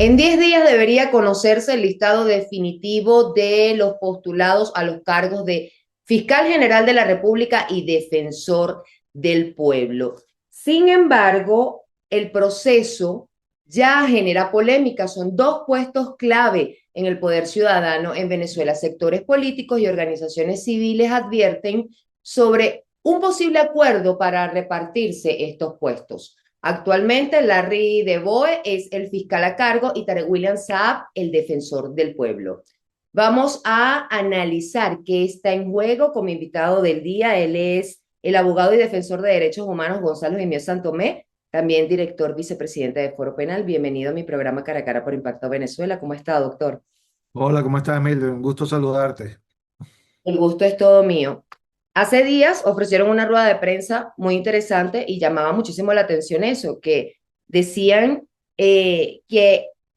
En 10 días debería conocerse el listado definitivo de los postulados a los cargos de Fiscal General de la República y Defensor del Pueblo. Sin embargo, el proceso ya genera polémica. Son dos puestos clave en el poder ciudadano en Venezuela. Sectores políticos y organizaciones civiles advierten sobre un posible acuerdo para repartirse estos puestos. Actualmente, Larry DeBoe es el fiscal a cargo y Tarek William Saab el defensor del pueblo. Vamos a analizar qué está en juego como invitado del día. Él es el abogado y defensor de derechos humanos Gonzalo Jiménez Santomé, también director vicepresidente de Foro Penal. Bienvenido a mi programa Cara a Cara por Impacto Venezuela. ¿Cómo está, doctor? Hola, ¿cómo estás, Emilio? Un gusto saludarte. El gusto es todo mío. Hace días ofrecieron una rueda de prensa muy interesante y llamaba muchísimo la atención eso, que decían que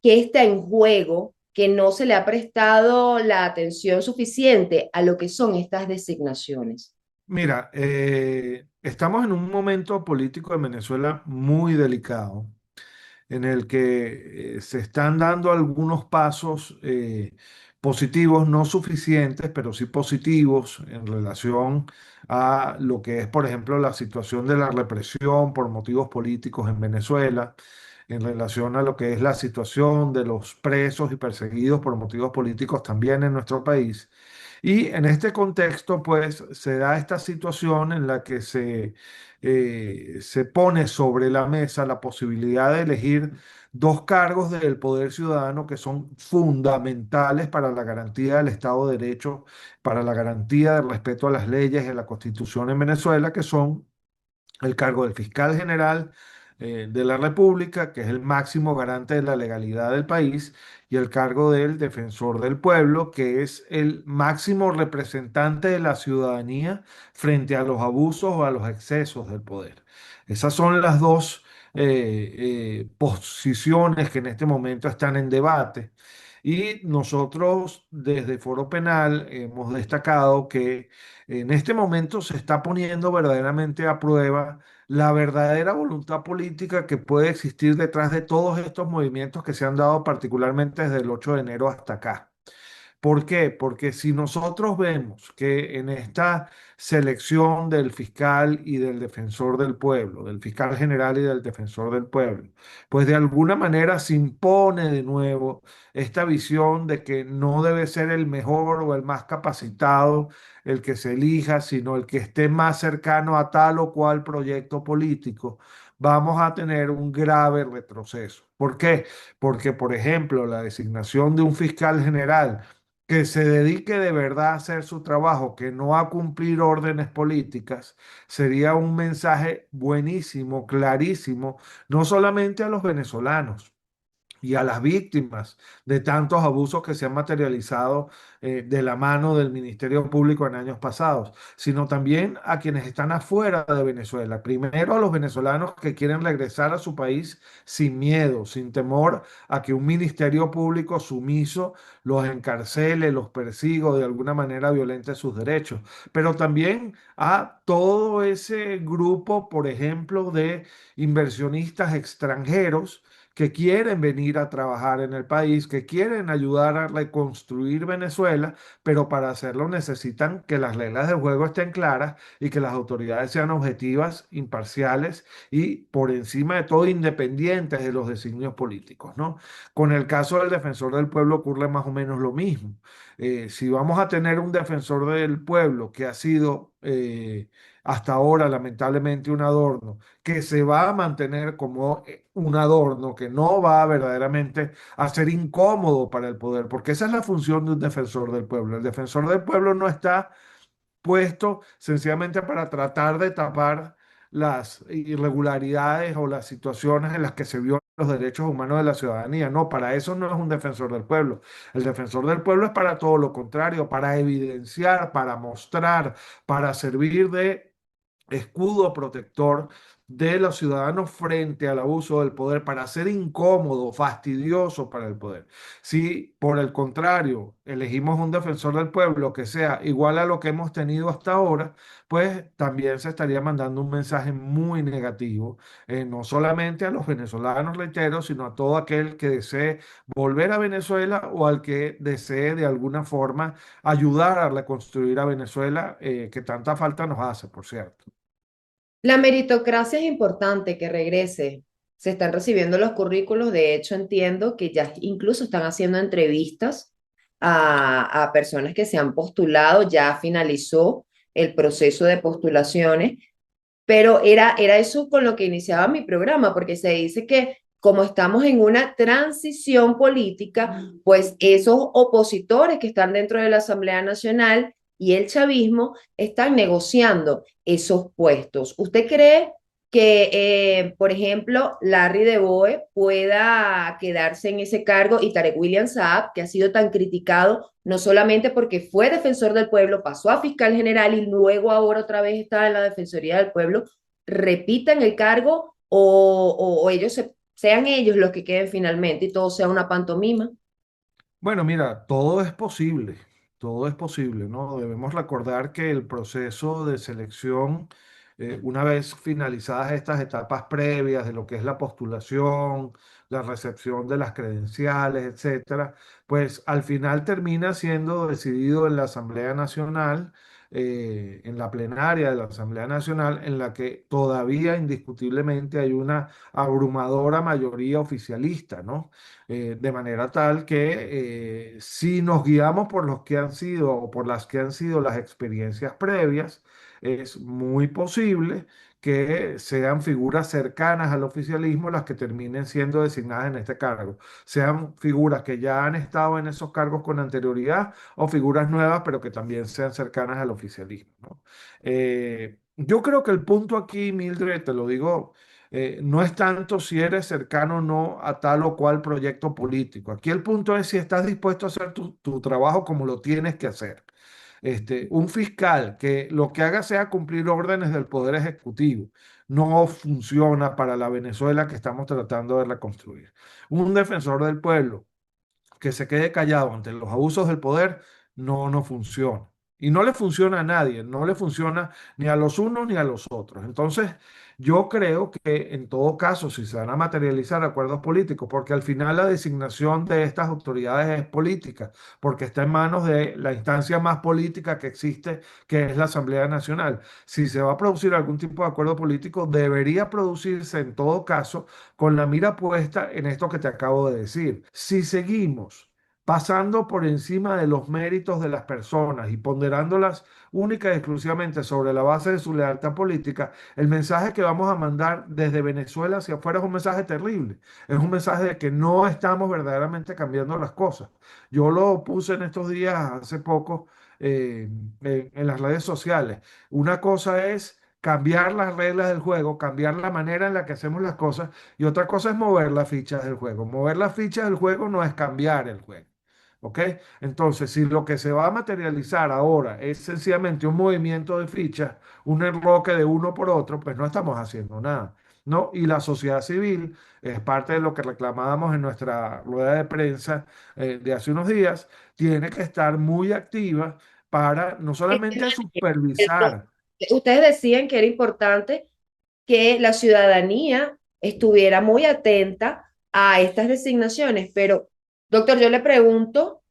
está en juego, que no se le ha prestado la atención suficiente a lo que son estas designaciones. Mira, estamos en un momento político en Venezuela muy delicado, en el que se están dando algunos pasos positivos, no suficientes, pero sí positivos en relación a lo que es, por ejemplo, la situación de la represión por motivos políticos en Venezuela, en relación a lo que es la situación de los presos y perseguidos por motivos políticos también en nuestro país. Y en este contexto, pues, se da esta situación en la que se pone sobre la mesa la posibilidad de elegir dos cargos del poder ciudadano que son fundamentales para la garantía del Estado de Derecho, para la garantía del respeto a las leyes y a la Constitución en Venezuela, que son el cargo del fiscal general de la República, que es el máximo garante de la legalidad del país, y el cargo del defensor del pueblo, que es el máximo representante de la ciudadanía frente a los abusos o a los excesos del poder. Esas son las dos posiciones que en este momento están en debate. Y nosotros desde Foro Penal hemos destacado que en este momento se está poniendo verdaderamente a prueba la verdadera voluntad política que puede existir detrás de todos estos movimientos que se han dado particularmente desde el 8 de enero hasta acá. ¿Por qué? Porque si nosotros vemos que en esta selección del fiscal y del defensor del pueblo, del fiscal general y del defensor del pueblo, pues de alguna manera se impone de nuevo esta visión de que no debe ser el mejor o el más capacitado el que se elija, sino el que esté más cercano a tal o cual proyecto político, vamos a tener un grave retroceso. ¿Por qué? Porque, por ejemplo, la designación de un fiscal general que se dedique de verdad a hacer su trabajo, que no a cumplir órdenes políticas, sería un mensaje buenísimo, clarísimo, no solamente a los venezolanos y a las víctimas de tantos abusos que se han materializado de la mano del Ministerio Público en años pasados, sino también a quienes están afuera de Venezuela. Primero a los venezolanos que quieren regresar a su país sin miedo, sin temor a que un Ministerio Público sumiso los encarcele, los persiga o de alguna manera violente sus derechos, pero también a todo ese grupo, por ejemplo, de inversionistas extranjeros que quieren venir a trabajar en el país, que quieren ayudar a reconstruir Venezuela, pero para hacerlo necesitan que las reglas del juego estén claras y que las autoridades sean objetivas, imparciales y por encima de todo independientes de los designios políticos, ¿no? Con el caso del defensor del pueblo ocurre más o menos lo mismo. Si vamos a tener un defensor del pueblo que ha sido hasta ahora lamentablemente un adorno, que se va a mantener como un adorno, que no va verdaderamente a ser incómodo para el poder, porque esa es la función de un defensor del pueblo. El defensor del pueblo no está puesto sencillamente para tratar de tapar las irregularidades o las situaciones en las que se violan los derechos humanos de la ciudadanía. No, para eso no es un defensor del pueblo. El defensor del pueblo es para todo lo contrario, para evidenciar, para mostrar, para servir de escudo protector de los ciudadanos frente al abuso del poder para ser incómodo, fastidioso para el poder. Si por el contrario elegimos un defensor del pueblo que sea igual a lo que hemos tenido hasta ahora, pues también se estaría mandando un mensaje muy negativo, no solamente a los venezolanos, reitero, sino a todo aquel que desee volver a Venezuela o al que desee de alguna forma ayudar a reconstruir a Venezuela, que tanta falta nos hace, por cierto. La meritocracia es importante que regrese. Se están recibiendo los currículos. De hecho, entiendo que ya incluso están haciendo entrevistas a personas que se han postulado. Ya finalizó el proceso de postulaciones, pero era eso con lo que iniciaba mi programa, porque se dice que como estamos en una transición política, pues esos opositores que están dentro de la Asamblea Nacional y el chavismo están negociando esos puestos. ¿Usted cree que, por ejemplo, Larry de Boe pueda quedarse en ese cargo y Tarek William Saab, que ha sido tan criticado, no solamente porque fue defensor del pueblo, pasó a fiscal general y luego ahora otra vez está en la Defensoría del Pueblo, repitan el cargo o ellos sean ellos los que queden finalmente y todo sea una pantomima? Bueno, mira, todo es posible, ¿no? Debemos recordar que el proceso de selección, una vez finalizadas estas etapas previas de lo que es la postulación, la recepción de las credenciales, etcétera, pues al final termina siendo decidido en la Asamblea Nacional, en la plenaria de la Asamblea Nacional, en la que todavía indiscutiblemente hay una abrumadora mayoría oficialista, ¿no? De manera tal que si nos guiamos por los que han sido o por las que han sido las experiencias previas, es muy posible que sean figuras cercanas al oficialismo las que terminen siendo designadas en este cargo, sean figuras que ya han estado en esos cargos con anterioridad o figuras nuevas, pero que también sean cercanas al oficialismo, ¿no? Yo creo que el punto aquí, Mildred, te lo digo, no es tanto si eres cercano o no a tal o cual proyecto político. Aquí el punto es si estás dispuesto a hacer tu trabajo como lo tienes que hacer. Un fiscal que lo que haga sea cumplir órdenes del Poder Ejecutivo no funciona para la Venezuela que estamos tratando de reconstruir. Un defensor del pueblo que se quede callado ante los abusos del poder no funciona. Y no le funciona a nadie, no le funciona ni a los unos ni a los otros. Entonces, yo creo que en todo caso, si se van a materializar acuerdos políticos, porque al final la designación de estas autoridades es política, porque está en manos de la instancia más política que existe, que es la Asamblea Nacional. Si se va a producir algún tipo de acuerdo político, debería producirse en todo caso con la mira puesta en esto que te acabo de decir. Si seguimos pasando por encima de los méritos de las personas y ponderándolas única y exclusivamente sobre la base de su lealtad política, el mensaje que vamos a mandar desde Venezuela hacia afuera es un mensaje terrible. Es un mensaje de que no estamos verdaderamente cambiando las cosas. Yo lo puse en estos días, hace poco, en las redes sociales. Una cosa es cambiar las reglas del juego, cambiar la manera en la que hacemos las cosas, y otra cosa es mover las fichas del juego. Mover las fichas del juego no es cambiar el juego. ¿Ok? Entonces, si lo que se va a materializar ahora es sencillamente un movimiento de fichas, un enroque de uno por otro, pues no estamos haciendo nada, ¿no? Y la sociedad civil es parte de lo que reclamábamos en nuestra rueda de prensa de hace unos días, tiene que estar muy activa para no solamente supervisar. Ustedes decían que era importante que la ciudadanía estuviera muy atenta a estas designaciones, pero doctor, yo le pregunto,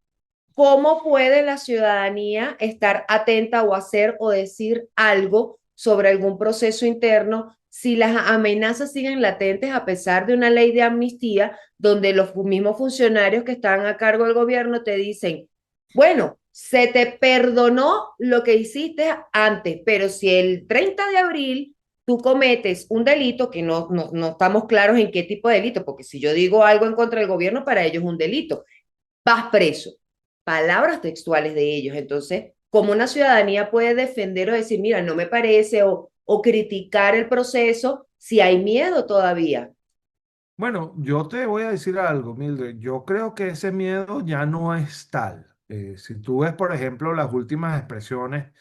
¿cómo puede la ciudadanía estar atenta o hacer o decir algo sobre algún proceso interno si las amenazas siguen latentes a pesar de una ley de amnistía donde los mismos funcionarios que están a cargo del gobierno te dicen, bueno, se te perdonó lo que hiciste antes, pero si el 30 de abril tú cometes un delito, que no estamos claros en qué tipo de delito, porque si yo digo algo en contra del gobierno, para ellos es un delito, vas preso. Palabras textuales de ellos. Entonces, ¿cómo una ciudadanía puede defender o decir, mira, no me parece, o criticar el proceso si hay miedo todavía? Bueno, yo te voy a decir algo, Mildred. Yo creo que ese miedo ya no es tal. Si tú ves, por ejemplo, las últimas expresiones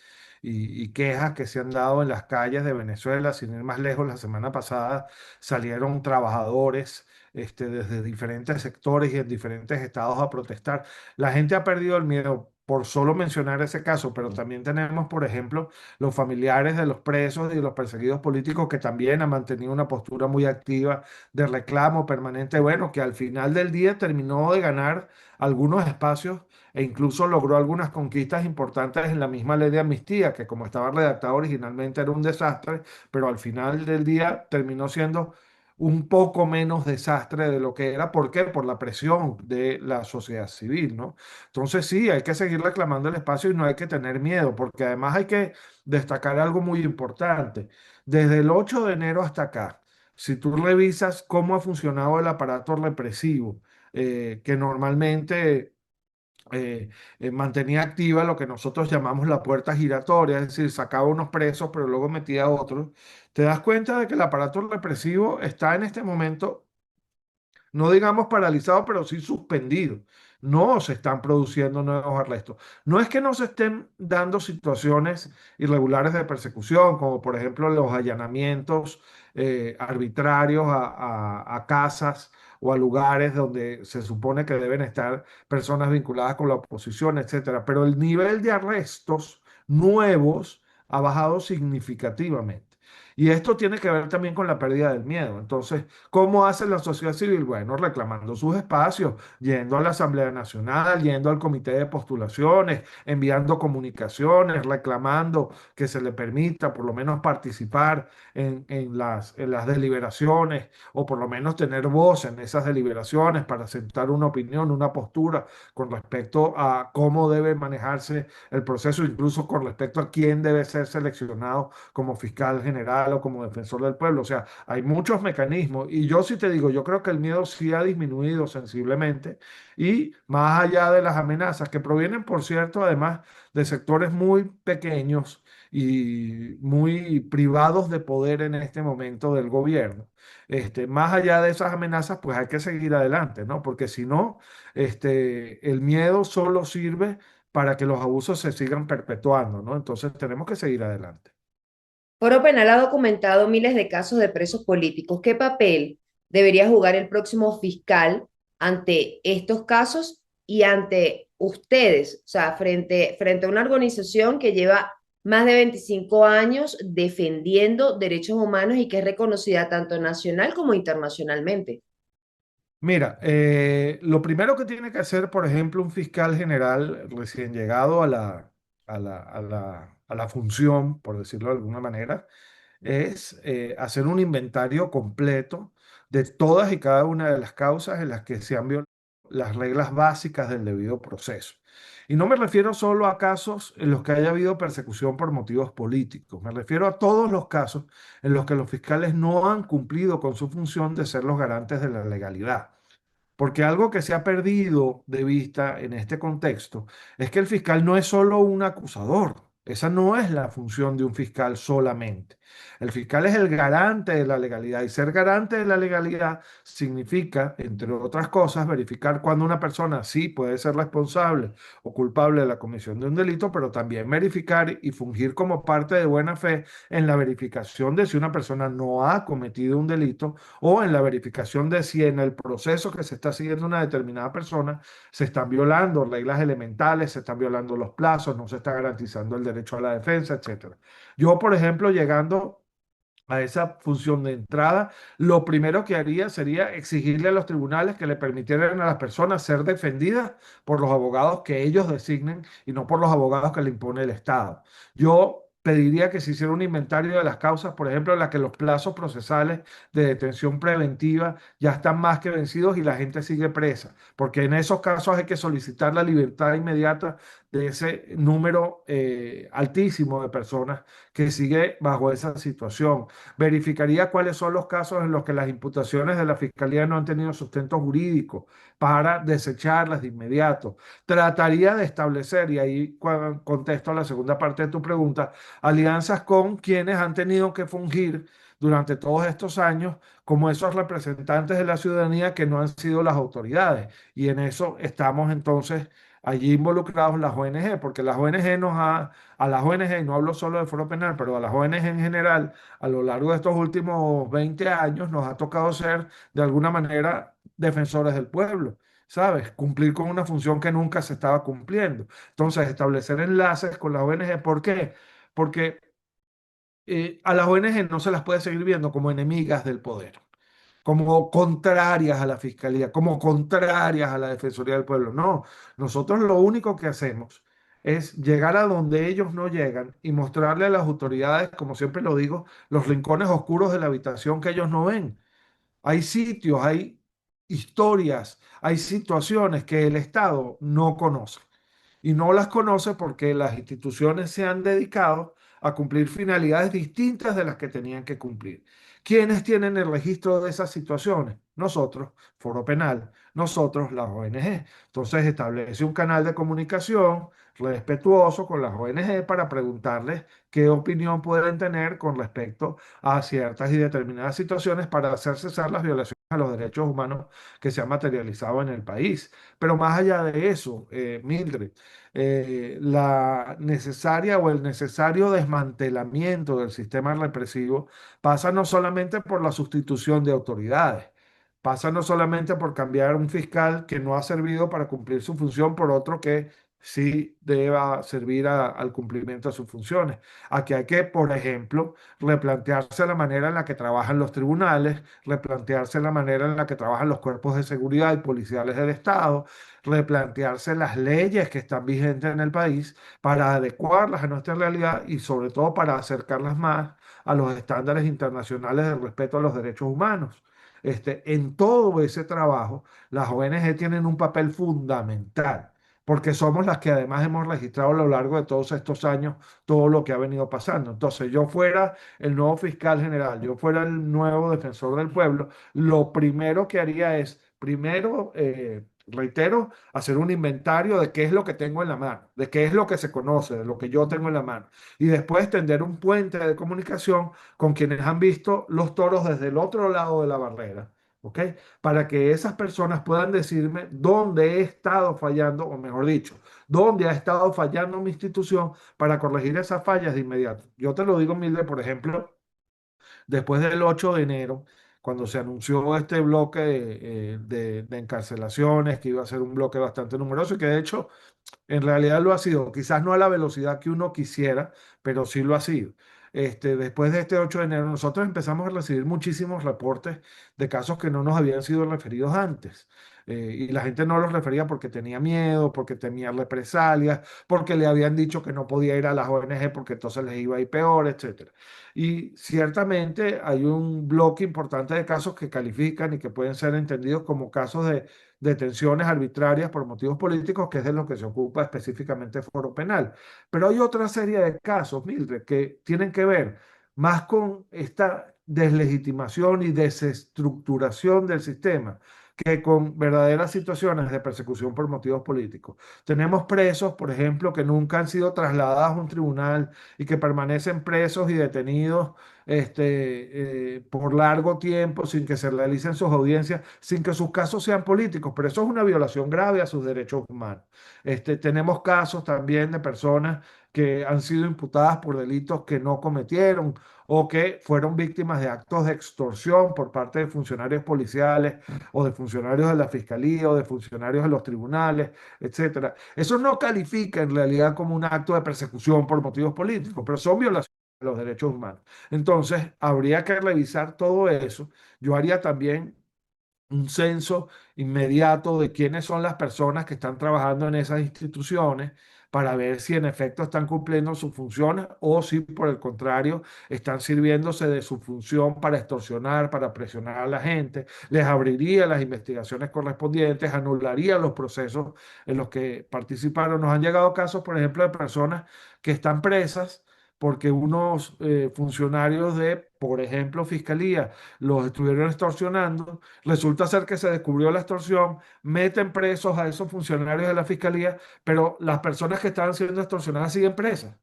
y quejas que se han dado en las calles de Venezuela. Sin ir más lejos, la semana pasada salieron trabajadores desde diferentes sectores y en diferentes estados a protestar. La gente ha perdido el miedo. Por solo mencionar ese caso, pero también tenemos, por ejemplo, los familiares de los presos y de los perseguidos políticos que también han mantenido una postura muy activa de reclamo permanente, bueno, que al final del día terminó de ganar algunos espacios e incluso logró algunas conquistas importantes en la misma ley de amnistía, que como estaba redactada originalmente era un desastre, pero al final del día terminó siendo un poco menos desastre de lo que era. ¿Por qué? Por la presión de la sociedad civil, ¿no? Entonces sí, hay que seguir reclamando el espacio y no hay que tener miedo, porque además hay que destacar algo muy importante. Desde el 8 de enero hasta acá, si tú revisas cómo ha funcionado el aparato represivo, que normalmente mantenía activa lo que nosotros llamamos la puerta giratoria, es decir, sacaba unos presos pero luego metía a otros, te das cuenta de que el aparato represivo está en este momento no digamos paralizado, pero sí suspendido. No se están produciendo nuevos arrestos. No es que no se estén dando situaciones irregulares de persecución, como por ejemplo los allanamientos arbitrarios a casas o a lugares donde se supone que deben estar personas vinculadas con la oposición, etcétera. Pero el nivel de arrestos nuevos ha bajado significativamente. Y esto tiene que ver también con la pérdida del miedo. Entonces, ¿cómo hace la sociedad civil? Bueno, reclamando sus espacios, yendo a la Asamblea Nacional, yendo al comité de postulaciones, enviando comunicaciones, reclamando que se le permita por lo menos participar en las deliberaciones o por lo menos tener voz en esas deliberaciones para aceptar una opinión, una postura con respecto a cómo debe manejarse el proceso, incluso con respecto a quién debe ser seleccionado como fiscal general o como defensor del pueblo. O sea, hay muchos mecanismos y yo sí te digo, yo creo que el miedo sí ha disminuido sensiblemente y más allá de las amenazas que provienen, por cierto, además de sectores muy pequeños y muy privados de poder en este momento del gobierno. Más allá de esas amenazas, pues hay que seguir adelante, ¿no? Porque si no, el miedo solo sirve para que los abusos se sigan perpetuando, ¿no? Entonces tenemos que seguir adelante. Foro Penal ha documentado miles de casos de presos políticos. ¿Qué papel debería jugar el próximo fiscal ante estos casos y ante ustedes? O sea, frente a una organización que lleva más de 25 años defendiendo derechos humanos y que es reconocida tanto nacional como internacionalmente. Mira, lo primero que tiene que hacer, por ejemplo, un fiscal general recién llegado a la función, por decirlo de alguna manera, es hacer un inventario completo de todas y cada una de las causas en las que se han violado las reglas básicas del debido proceso. Y no me refiero solo a casos en los que haya habido persecución por motivos políticos, me refiero a todos los casos en los que los fiscales no han cumplido con su función de ser los garantes de la legalidad. Porque algo que se ha perdido de vista en este contexto es que el fiscal no es solo un acusador. Esa no es la función de un fiscal solamente. El fiscal es el garante de la legalidad y ser garante de la legalidad significa, entre otras cosas, verificar cuando una persona sí puede ser responsable o culpable de la comisión de un delito, pero también verificar y fungir como parte de buena fe en la verificación de si una persona no ha cometido un delito o en la verificación de si en el proceso que se está siguiendo una determinada persona se están violando reglas elementales, se están violando los plazos, no se está garantizando el derecho a la defensa, etcétera. Yo, por ejemplo, llegando a esa función de entrada, lo primero que haría sería exigirle a los tribunales que le permitieran a las personas ser defendidas por los abogados que ellos designen y no por los abogados que le impone el Estado. Yo pediría que se hiciera un inventario de las causas, por ejemplo, en las que los plazos procesales de detención preventiva ya están más que vencidos y la gente sigue presa, porque en esos casos hay que solicitar la libertad inmediata de ese número altísimo de personas que sigue bajo esa situación. Verificaría cuáles son los casos en los que las imputaciones de la Fiscalía no han tenido sustento jurídico para desecharlas de inmediato. Trataría de establecer, y ahí contesto a la segunda parte de tu pregunta, alianzas con quienes han tenido que fungir durante todos estos años como esos representantes de la ciudadanía que no han sido las autoridades. Y en eso estamos entonces allí involucrados las ONG, porque las ONG a las ONG, y no hablo solo del Foro Penal, pero a las ONG en general, a lo largo de estos últimos 20 años nos ha tocado ser de alguna manera defensores del pueblo. ¿Sabes? Cumplir con una función que nunca se estaba cumpliendo. Entonces, establecer enlaces con las ONG. ¿Por qué? Porque a las ONG no se las puede seguir viendo como enemigas del poder, como contrarias a la fiscalía, como contrarias a la Defensoría del Pueblo. No, nosotros lo único que hacemos es llegar a donde ellos no llegan y mostrarle a las autoridades, como siempre lo digo, los rincones oscuros de la habitación que ellos no ven. Hay sitios, hay historias, hay situaciones que el Estado no conoce. Y no las conoce porque las instituciones se han dedicado a cumplir finalidades distintas de las que tenían que cumplir. ¿Quiénes tienen el registro de esas situaciones? Nosotros, Foro Penal, nosotros, las ONG. Entonces establece un canal de comunicación respetuoso con las ONG para preguntarles qué opinión pueden tener con respecto a ciertas y determinadas situaciones para hacer cesar las violaciones a los derechos humanos que se han materializado en el país. Pero más allá de eso, Mildred, la necesaria o el necesario desmantelamiento del sistema represivo pasa no solamente por la sustitución de autoridades, pasa no solamente por cambiar un fiscal que no ha servido para cumplir su función por otro que sí deba servir al cumplimiento de sus funciones. Aquí hay que, por ejemplo, replantearse la manera en la que trabajan los tribunales, replantearse la manera en la que trabajan los cuerpos de seguridad y policiales del Estado, replantearse las leyes que están vigentes en el país para adecuarlas a nuestra realidad y sobre todo para acercarlas más a los estándares internacionales del respeto a los derechos humanos. En todo ese trabajo, las ONG tienen un papel fundamental, porque somos las que además hemos registrado a lo largo de todos estos años todo lo que ha venido pasando. Entonces, yo fuera el nuevo fiscal general, yo fuera el nuevo defensor del pueblo, lo primero que haría es, primero, reitero, hacer un inventario de qué es lo que tengo en la mano, de qué es lo que se conoce, de lo que yo tengo en la mano, y después tender un puente de comunicación con quienes han visto los toros desde el otro lado de la barrera. ¿Ok? Para que esas personas puedan decirme dónde he estado fallando, o mejor dicho, dónde ha estado fallando mi institución para corregir esas fallas de inmediato. Yo te lo digo, Milde, por ejemplo, después del 8 de enero, cuando se anunció este bloque de encarcelaciones, que iba a ser un bloque bastante numeroso y que de hecho en realidad lo ha sido, quizás no a la velocidad que uno quisiera, pero sí lo ha sido. Después de este 8 de enero, nosotros empezamos a recibir muchísimos reportes de casos que no nos habían sido referidos antes. Y la gente no los refería porque tenía miedo, porque temía represalias, porque le habían dicho que no podía ir a las ONG porque entonces les iba a ir peor, etcétera. Y ciertamente hay un bloque importante de casos que califican y que pueden ser entendidos como casos de detenciones arbitrarias por motivos políticos, que es de lo que se ocupa específicamente el Foro Penal. Pero hay otra serie de casos, Mildred, que tienen que ver más con esta deslegitimación y desestructuración del sistema que con verdaderas situaciones de persecución por motivos políticos. Tenemos presos, por ejemplo, que nunca han sido trasladados a un tribunal y que permanecen presos y detenidos por largo tiempo sin que se realicen sus audiencias, sin que sus casos sean políticos, pero eso es una violación grave a sus derechos humanos. Tenemos casos también de personas que han sido imputadas por delitos que no cometieron o que fueron víctimas de actos de extorsión por parte de funcionarios policiales o de funcionarios de la fiscalía o de funcionarios de los tribunales, etcétera. Eso no califica en realidad como un acto de persecución por motivos políticos, pero son violaciones de los derechos humanos. Entonces, habría que revisar todo eso. Yo haría también un censo inmediato de quiénes son las personas que están trabajando en esas instituciones para ver si en efecto están cumpliendo sus funciones o si por el contrario están sirviéndose de su función para extorsionar, para presionar a la gente, les abriría las investigaciones correspondientes, anularía los procesos en los que participaron. Nos han llegado casos, por ejemplo, de personas que están presas porque unos funcionarios de, por ejemplo, fiscalía, los estuvieron extorsionando. Resulta ser que se descubrió la extorsión, meten presos a esos funcionarios de la fiscalía, pero las personas que estaban siendo extorsionadas siguen presas.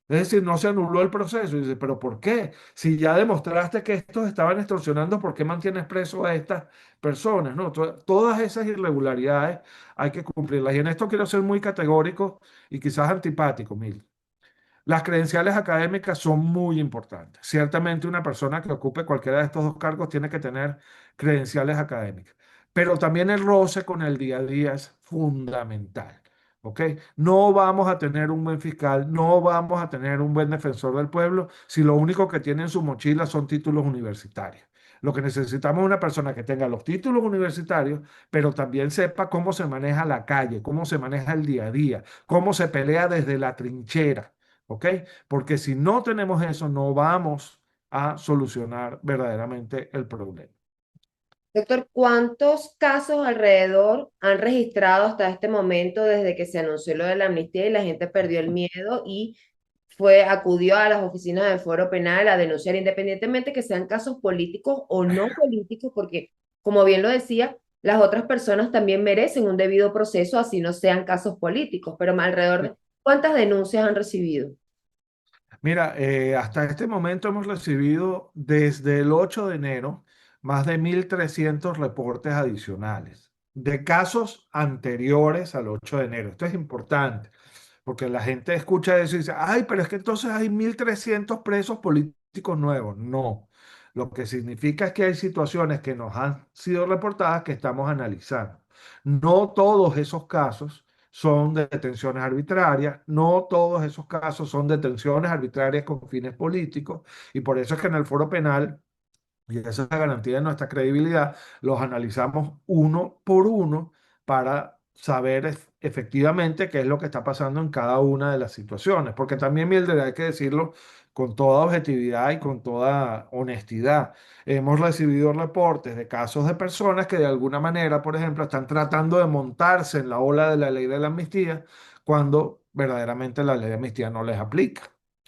Es decir, no se anuló el proceso. Y dice, ¿pero por qué? Si ya demostraste que estos estaban extorsionando, ¿por qué mantienes preso a estas personas? ¿No? Todas esas irregularidades hay que cumplirlas. Y en esto quiero ser muy categórico y quizás antipático, Mil. Las credenciales académicas son muy importantes. Ciertamente una persona que ocupe cualquiera de estos dos cargos tiene que tener credenciales académicas, pero también el roce con el día a día es fundamental. ¿Ok? No vamos a tener un buen fiscal, no vamos a tener un buen defensor del pueblo si lo único que tiene en su mochila son títulos universitarios. Lo que necesitamos es una persona que tenga los títulos universitarios, pero también sepa cómo se maneja la calle, cómo se maneja el día a día, cómo se pelea desde la trinchera. ¿Ok? Porque si no tenemos eso, no vamos a solucionar verdaderamente el problema. Doctor, ¿cuántos casos alrededor han registrado hasta este momento desde que se anunció lo de la amnistía y la gente perdió el miedo y acudió a las oficinas del Foro Penal a denunciar, independientemente que sean casos políticos o no políticos, porque, como bien lo decía, las otras personas también merecen un debido proceso, así no sean casos políticos, pero alrededor de cuántas denuncias han recibido? Mira, hasta este momento hemos recibido desde el 8 de enero más de 1.300 reportes adicionales de casos anteriores al 8 de enero. Esto es importante porque la gente escucha eso y dice, ay, pero es que entonces hay 1.300 presos políticos nuevos. No, lo que significa es que hay situaciones que nos han sido reportadas que estamos analizando. No todos esos casos son detenciones arbitrarias, no todos esos casos son detenciones arbitrarias con fines políticos, y por eso es que en el foro penal, y esa es la garantía de nuestra credibilidad, los analizamos uno por uno para saber efectivamente qué es lo que está pasando en cada una de las situaciones, porque también, Mildred, hay que decirlo con toda objetividad y con toda honestidad. Hemos recibido reportes de casos de personas que de alguna manera, por ejemplo, están tratando de montarse en la ola de la ley de la amnistía cuando verdaderamente la ley de amnistía no les aplica.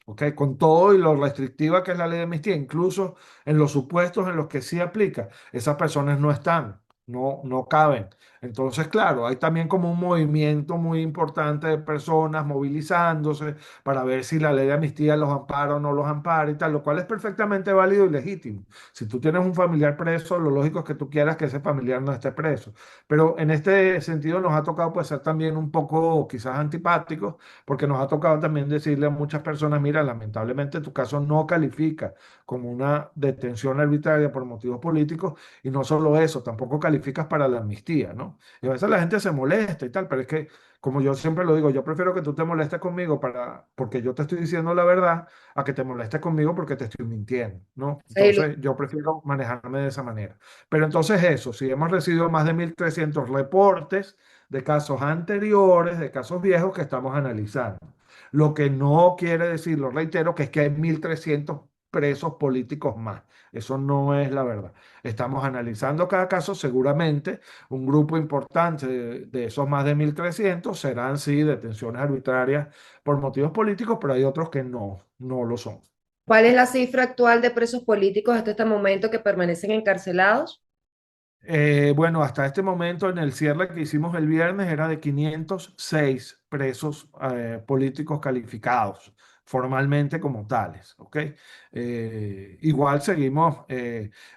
¿Ok? Con todo y lo restrictiva que es la ley de amnistía, incluso en los supuestos en los que sí aplica, esas personas no están, no caben. Entonces, claro, hay también como un movimiento muy importante de personas movilizándose para ver si la ley de amnistía los ampara o no los ampara y tal, lo cual es perfectamente válido y legítimo. Si tú tienes un familiar preso, lo lógico es que tú quieras que ese familiar no esté preso. Pero en este sentido nos ha tocado pues ser también un poco quizás antipáticos, porque nos ha tocado también decirle a muchas personas, mira, lamentablemente tu caso no califica como una detención arbitraria por motivos políticos, y no solo eso, tampoco calificas para la amnistía, ¿no? Y a veces la gente se molesta y tal, pero es que, como yo siempre lo digo, yo prefiero que tú te molestes conmigo porque yo te estoy diciendo la verdad, a que te molestes conmigo porque te estoy mintiendo, ¿no? Entonces, yo prefiero manejarme de esa manera. Pero entonces eso, si hemos recibido más de 1.300 reportes de casos anteriores, de casos viejos que estamos analizando. Lo que no quiere decir, lo reitero, que es que hay 1.300 presos políticos más. Eso no es la verdad. Estamos analizando cada caso. Seguramente un grupo importante de esos más de 1.300 serán, sí, detenciones arbitrarias por motivos políticos, pero hay otros que no lo son. ¿Cuál es la cifra actual de presos políticos hasta este momento que permanecen encarcelados? Bueno, hasta este momento, en el cierre que hicimos el viernes, era de 506 presos políticos calificados formalmente como tales, ¿ok? Igual seguimos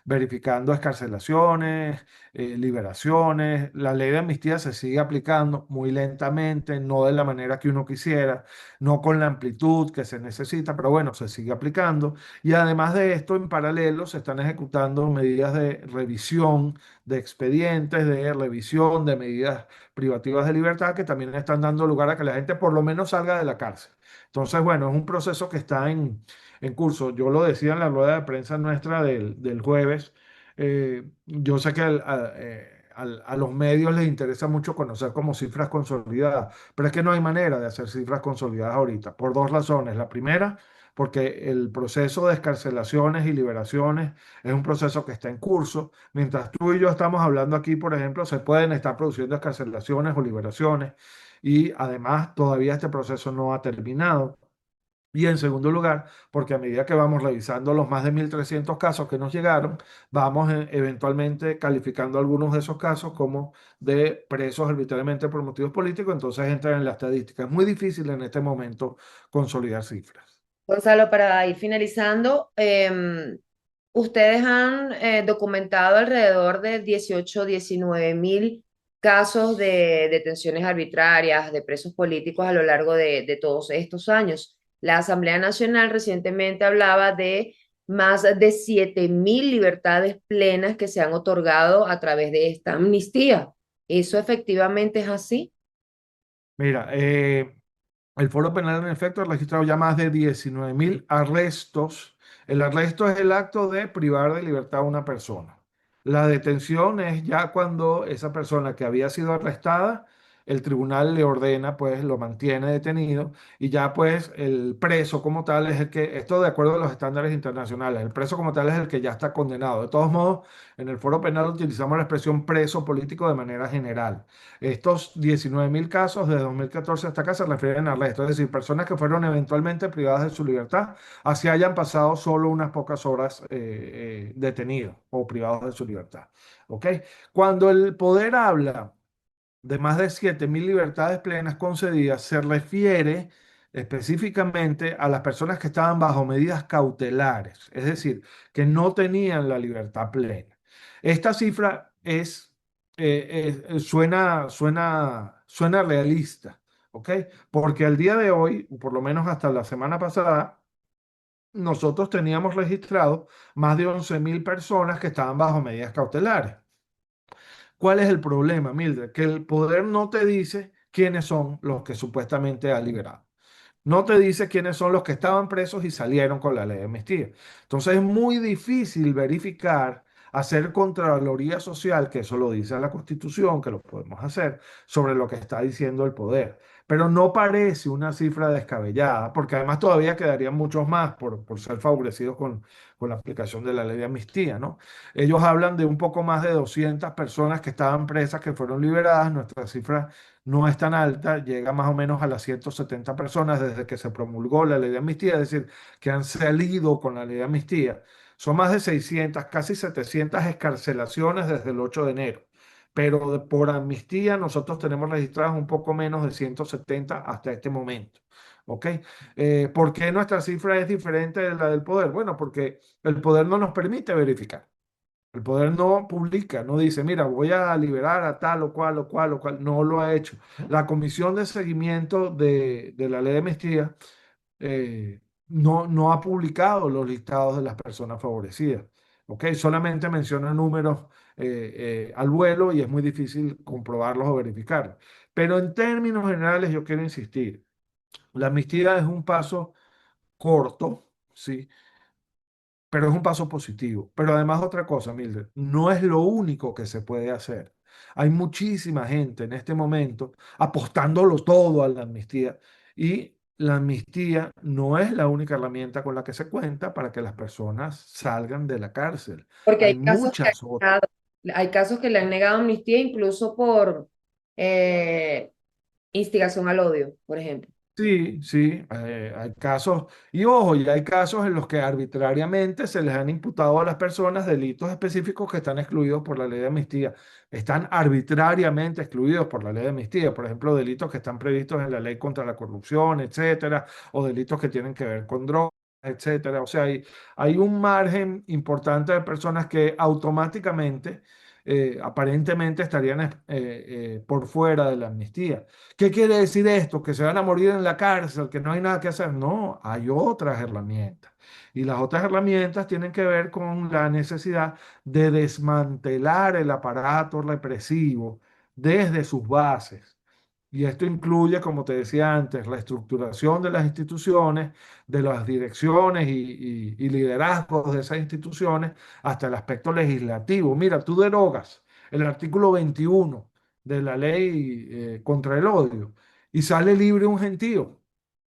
verificando escarcelaciones, liberaciones. La ley de amnistía se sigue aplicando muy lentamente, no de la manera que uno quisiera, no con la amplitud que se necesita, pero bueno, se sigue aplicando. Y además de esto, en paralelo, se están ejecutando medidas de revisión de expedientes, de revisión, de medidas privativas de libertad que también están dando lugar a que la gente por lo menos salga de la cárcel. Entonces, bueno, es un proceso que está en curso. Yo lo decía en la rueda de prensa nuestra del jueves. Yo sé que a los medios les interesa mucho conocer como cifras consolidadas, pero es que no hay manera de hacer cifras consolidadas ahorita, por dos razones. La primera, porque el proceso de escarcelaciones y liberaciones es un proceso que está en curso. Mientras tú y yo estamos hablando aquí, por ejemplo, se pueden estar produciendo escarcelaciones o liberaciones, y además todavía este proceso no ha terminado. Y en segundo lugar, porque a medida que vamos revisando los más de 1.300 casos que nos llegaron, vamos eventualmente calificando algunos de esos casos como de presos arbitrariamente por motivos políticos, entonces entran en la estadística. Es muy difícil en este momento consolidar cifras. Gonzalo, para ir finalizando, ustedes han documentado alrededor de 18, 19.000 casos de detenciones arbitrarias de presos políticos a lo largo de todos estos años. La Asamblea Nacional recientemente hablaba de más de 7.000 libertades plenas que se han otorgado a través de esta amnistía. ¿Eso efectivamente es así? Mira, el Foro Penal en efecto ha registrado ya más de 19.000 arrestos. El arresto es el acto de privar de libertad a una persona. La detención es ya cuando esa persona que había sido arrestada, el tribunal le ordena, pues lo mantiene detenido y ya pues el preso como tal es el que, esto de acuerdo a los estándares internacionales, el preso como tal es el que ya está condenado. De todos modos, en el Foro Penal utilizamos la expresión preso político de manera general. Estos 19.000 casos de 2014 hasta acá se refieren a arresto, es decir, personas que fueron eventualmente privadas de su libertad, así hayan pasado solo unas pocas horas detenidos o privados de su libertad. ¿Ok? Cuando el poder habla de más de 7.000 libertades plenas concedidas, se refiere específicamente a las personas que estaban bajo medidas cautelares, es decir, que no tenían la libertad plena. Esta cifra suena realista, ¿ok? Porque al día de hoy, por lo menos hasta la semana pasada, nosotros teníamos registrado más de 11.000 personas que estaban bajo medidas cautelares. ¿Cuál es el problema, Mildred? Que el poder no te dice quiénes son los que supuestamente ha liberado. No te dice quiénes son los que estaban presos y salieron con la ley de amnistía. Entonces es muy difícil verificar, hacer contraloría social, que eso lo dice la Constitución, que lo podemos hacer, sobre lo que está diciendo el poder. Pero no parece una cifra descabellada, porque además todavía quedarían muchos más por ser favorecidos con la aplicación de la ley de amnistía, ¿no? Ellos hablan de un poco más de 200 personas que estaban presas, que fueron liberadas. Nuestra cifra no es tan alta, llega más o menos a las 170 personas desde que se promulgó la ley de amnistía, es decir, que han salido con la ley de amnistía. Son más de 600, casi 700 escarcelaciones desde el 8 de enero. Pero por amnistía nosotros tenemos registradas un poco menos de 170 hasta este momento. ¿Ok? ¿Por qué nuestra cifra es diferente de la del poder? Bueno, porque el poder no nos permite verificar. El poder no publica, no dice, mira, voy a liberar a tal o cual o cual o cual. No lo ha hecho. La comisión de seguimiento de la ley de amnistía no ha publicado los listados de las personas favorecidas. ¿Ok? Solamente menciona números al vuelo y es muy difícil comprobarlos o verificarlos. Pero en términos generales yo quiero insistir, la amnistía es un paso corto, ¿sí? Pero es un paso positivo. Pero además otra cosa, Mildred, no es lo único que se puede hacer. Hay muchísima gente en este momento apostándolo todo a la amnistía y la amnistía no es la única herramienta con la que se cuenta para que las personas salgan de la cárcel. Porque Hay muchas otras. hay casos que le han negado amnistía incluso por eh, instigación al odio, por ejemplo. Sí, sí, hay casos, y ojo, y hay casos en los que arbitrariamente se les han imputado a las personas delitos específicos que están excluidos por la ley de amnistía. Están arbitrariamente excluidos por la ley de amnistía, por ejemplo, delitos que están previstos en la ley contra la corrupción, etcétera, o delitos que tienen que ver con drogas, etcétera. O sea, hay un margen importante de personas que automáticamente, aparentemente estarían por fuera de la amnistía. ¿Qué quiere decir esto? ¿Que se van a morir en la cárcel? ¿Que no hay nada que hacer? No, hay otras herramientas. Y las otras herramientas tienen que ver con la necesidad de desmantelar el aparato represivo desde sus bases. Y esto incluye, como te decía antes, la estructuración de las instituciones, de las direcciones y liderazgos de esas instituciones, hasta el aspecto legislativo. Mira, tú derogas el artículo 21 de la ley contra el odio y sale libre un gentío,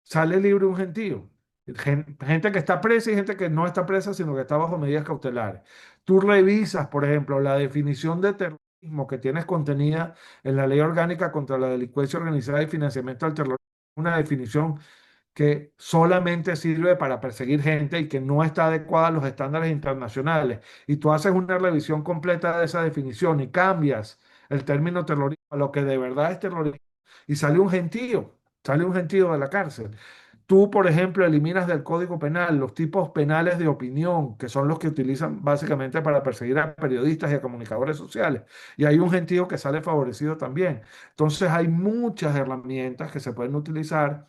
sale libre un gentío. Gente que está presa y gente que no está presa, sino que está bajo medidas cautelares. Tú revisas, por ejemplo, la definición de terrorismo que tienes contenida en la Ley Orgánica contra la Delincuencia Organizada y Financiamiento al Terrorismo, una definición que solamente sirve para perseguir gente y que no está adecuada a los estándares internacionales, y tú haces una revisión completa de esa definición y cambias el término terrorismo a lo que de verdad es terrorismo, y sale un gentío de la cárcel. Tú, por ejemplo, eliminas del Código Penal los tipos penales de opinión, que son los que utilizan básicamente para perseguir a periodistas y a comunicadores sociales. Y hay un gentío que sale favorecido también. Entonces, hay muchas herramientas que se pueden utilizar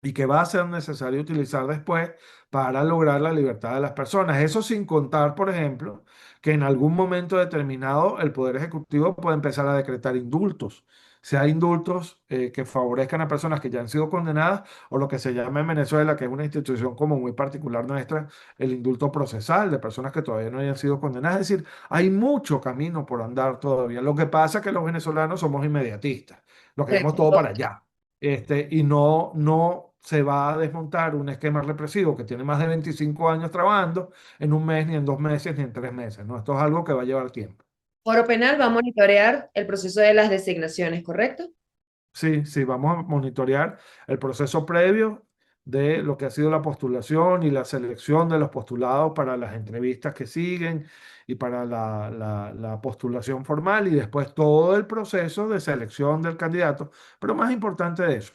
y que va a ser necesario utilizar después para lograr la libertad de las personas. Eso sin contar, por ejemplo, que en algún momento determinado el Poder Ejecutivo puede empezar a decretar indultos. Sea indultos que favorezcan a personas que ya han sido condenadas, o lo que se llama en Venezuela, que es una institución como muy particular nuestra, el indulto procesal de personas que todavía no hayan sido condenadas. Es decir, hay mucho camino por andar todavía. Lo que pasa es que los venezolanos somos inmediatistas, lo queremos todo para allá. Y no se va a desmontar un esquema represivo que tiene más de 25 años trabajando en un mes, ni en 2 meses, ni en 3 meses, ¿no? Esto es algo que va a llevar tiempo. Foro Penal va a monitorear el proceso de las designaciones, ¿correcto? Sí, sí, vamos a monitorear el proceso previo de lo que ha sido la postulación y la selección de los postulados para las entrevistas que siguen y para la postulación formal, y después todo el proceso de selección del candidato. Pero más importante de eso,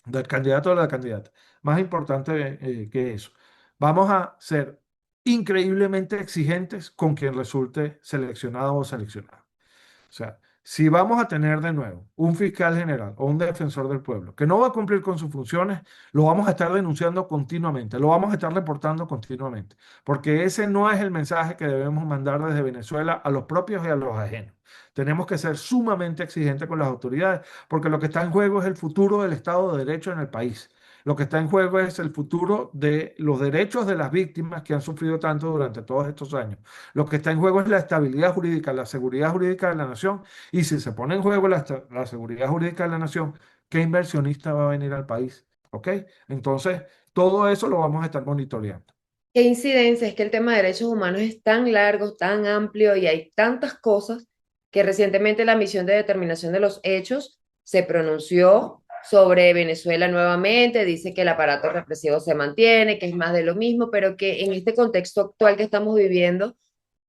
del candidato o la candidata. Más importante que eso. Vamos a ser increíblemente exigentes con quien resulte seleccionado o seleccionado. O sea, si vamos a tener de nuevo un fiscal general o un defensor del pueblo que no va a cumplir con sus funciones, lo vamos a estar denunciando continuamente, lo vamos a estar reportando continuamente, porque ese no es el mensaje que debemos mandar desde Venezuela a los propios y a los ajenos. Tenemos que ser sumamente exigentes con las autoridades, porque lo que está en juego es el futuro del Estado de Derecho en el país. Lo que está en juego es el futuro de los derechos de las víctimas que han sufrido tanto durante todos estos años. Lo que está en juego es la estabilidad jurídica, la seguridad jurídica de la nación. Y si se pone en juego la seguridad jurídica de la nación, ¿qué inversionista va a venir al país? ¿Ok? Entonces, todo eso lo vamos a estar monitoreando. ¿Qué incidencia? Es que el tema de derechos humanos es tan largo, tan amplio y hay tantas cosas que recientemente la misión de determinación de los hechos se pronunció sobre Venezuela nuevamente, dice que el aparato represivo se mantiene, que es más de lo mismo, pero que en este contexto actual que estamos viviendo,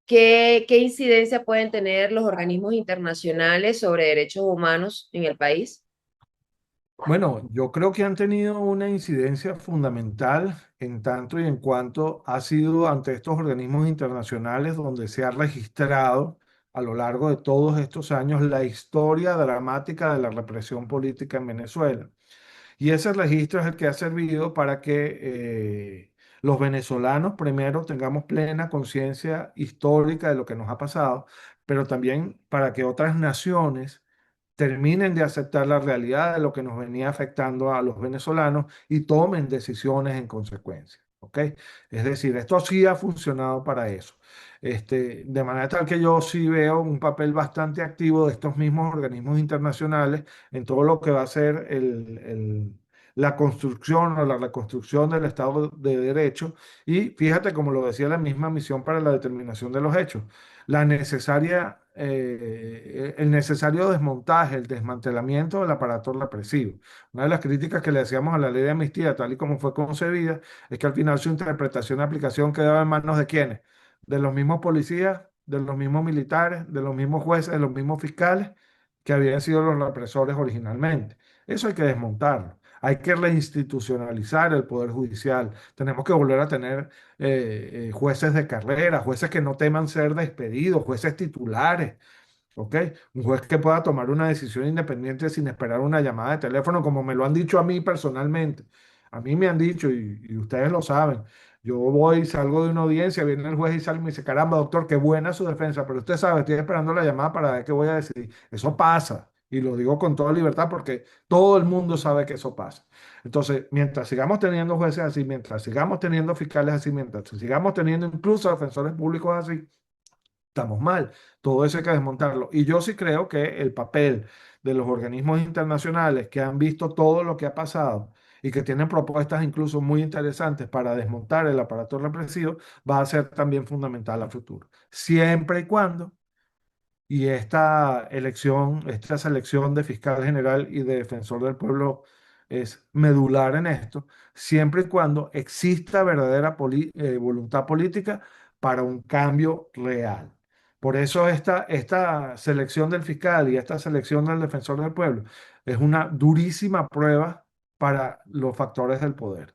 ¿qué incidencia pueden tener los organismos internacionales sobre derechos humanos en el país? Bueno, yo creo que han tenido una incidencia fundamental en tanto y en cuanto ha sido ante estos organismos internacionales donde se ha registrado a lo largo de todos estos años la historia dramática de la represión política en Venezuela. Y ese registro es el que ha servido para que los venezolanos primero tengamos plena conciencia histórica de lo que nos ha pasado, pero también para que otras naciones terminen de aceptar la realidad de lo que nos venía afectando a los venezolanos y tomen decisiones en consecuencia. ¿Ok? Es decir, esto sí ha funcionado para eso. De manera tal que yo sí veo un papel bastante activo de estos mismos organismos internacionales en todo lo que va a ser la construcción o la reconstrucción del Estado de Derecho. Y fíjate, como lo decía la misma misión para la determinación de los hechos, el necesario desmontaje, el desmantelamiento del aparato represivo. Una de las críticas que le hacíamos a la ley de amnistía, tal y como fue concebida, es que al final su interpretación y aplicación quedaba en manos de quiénes, de los mismos policías, de los mismos militares, de los mismos jueces, de los mismos fiscales que habían sido los represores originalmente. Eso hay que desmontarlo. Hay que reinstitucionalizar el Poder Judicial. Tenemos que volver a tener jueces de carrera, jueces que no teman ser despedidos, jueces titulares, ¿ok? Un juez que pueda tomar una decisión independiente sin esperar una llamada de teléfono, como me lo han dicho a mí personalmente. A mí me han dicho, y ustedes lo saben, yo voy, salgo de una audiencia, viene el juez y sale y me dice, caramba, doctor, qué buena su defensa, pero usted sabe, estoy esperando la llamada para ver qué voy a decidir. Eso pasa, y lo digo con toda libertad porque todo el mundo sabe que eso pasa. Entonces, mientras sigamos teniendo jueces así, mientras sigamos teniendo fiscales así, mientras sigamos teniendo incluso defensores públicos así, estamos mal. Todo eso hay que desmontarlo. Y yo sí creo que el papel de los organismos internacionales que han visto todo lo que ha pasado y que tienen propuestas incluso muy interesantes para desmontar el aparato represivo va a ser también fundamental a futuro. Siempre y cuando, esta selección de fiscal general y de defensor del pueblo es medular en esto, siempre y cuando exista verdadera voluntad política para un cambio real. Por eso esta selección del fiscal y esta selección del defensor del pueblo es una durísima prueba para los factores del poder.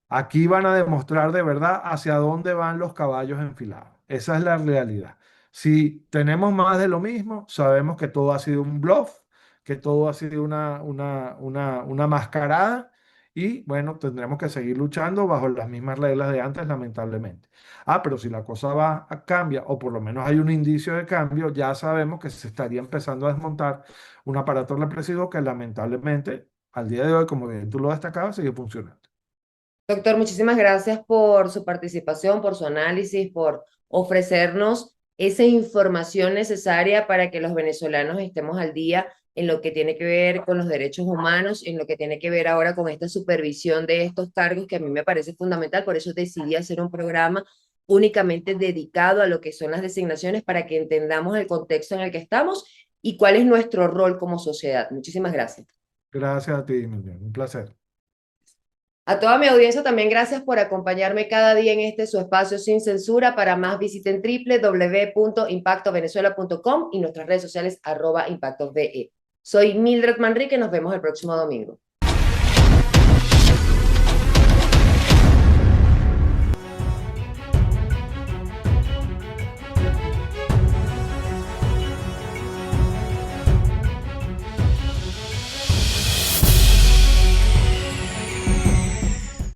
Aquí van a demostrar de verdad hacia dónde van los caballos enfilados. Esa es la realidad. Si tenemos más de lo mismo, sabemos que todo ha sido un bluff, que todo ha sido una mascarada y bueno, tendremos que seguir luchando bajo las mismas reglas de antes, lamentablemente. Ah, pero si la cosa va a cambia o por lo menos hay un indicio de cambio, ya sabemos que se estaría empezando a desmontar un aparato represivo que lamentablemente al día de hoy, como bien tú lo destacabas, sigue funcionando. Doctor, muchísimas gracias por su participación, por su análisis, por ofrecernos esa información necesaria para que los venezolanos estemos al día en lo que tiene que ver con los derechos humanos, en lo que tiene que ver ahora con esta supervisión de estos cargos que a mí me parece fundamental. Por eso decidí hacer un programa únicamente dedicado a lo que son las designaciones para que entendamos el contexto en el que estamos y cuál es nuestro rol como sociedad. Muchísimas gracias. Gracias a ti, Miguel. Un placer. A toda mi audiencia también gracias por acompañarme cada día en este su espacio sin censura. Para más visiten www.impactovenezuela.com y nuestras redes sociales @impactove. Soy Mildred Manrique, nos vemos el próximo domingo.